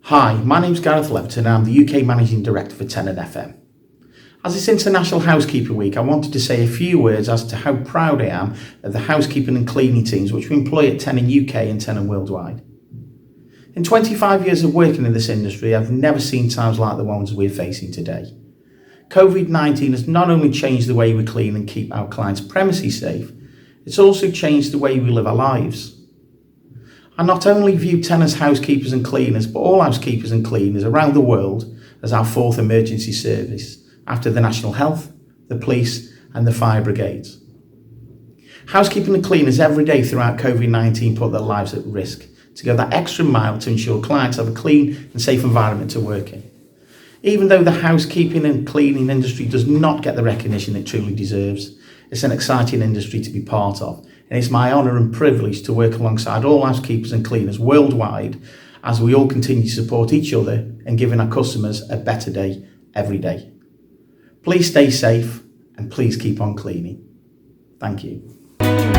Hi, my name's Gareth Leverton and I'm the UK Managing Director for Tenon FM. As it's International Housekeeping Week, I wanted to say a few words as to how proud I am of the housekeeping and cleaning teams which we employ at Tenon UK and Tenon worldwide. In 25 years of working in this industry, I've never seen times like the ones we're facing today. COVID-19 has not only changed the way we clean and keep our clients' premises safe, it's also changed the way we live our lives. I not only view Tenon's housekeepers and cleaners, but all housekeepers and cleaners around the world as our fourth emergency service, after the National Health, the police and the fire brigades. Housekeeping and cleaners every day throughout COVID-19 put their lives at risk to go that extra mile to ensure clients have a clean and safe environment to work in. Even though the housekeeping and cleaning industry does not get the recognition it truly deserves, it's an exciting industry to be part of, and it's my honour and privilege to work alongside all housekeepers and cleaners worldwide as we all continue to support each other and giving our customers a better day every day. Please stay safe and please keep on cleaning. Thank you.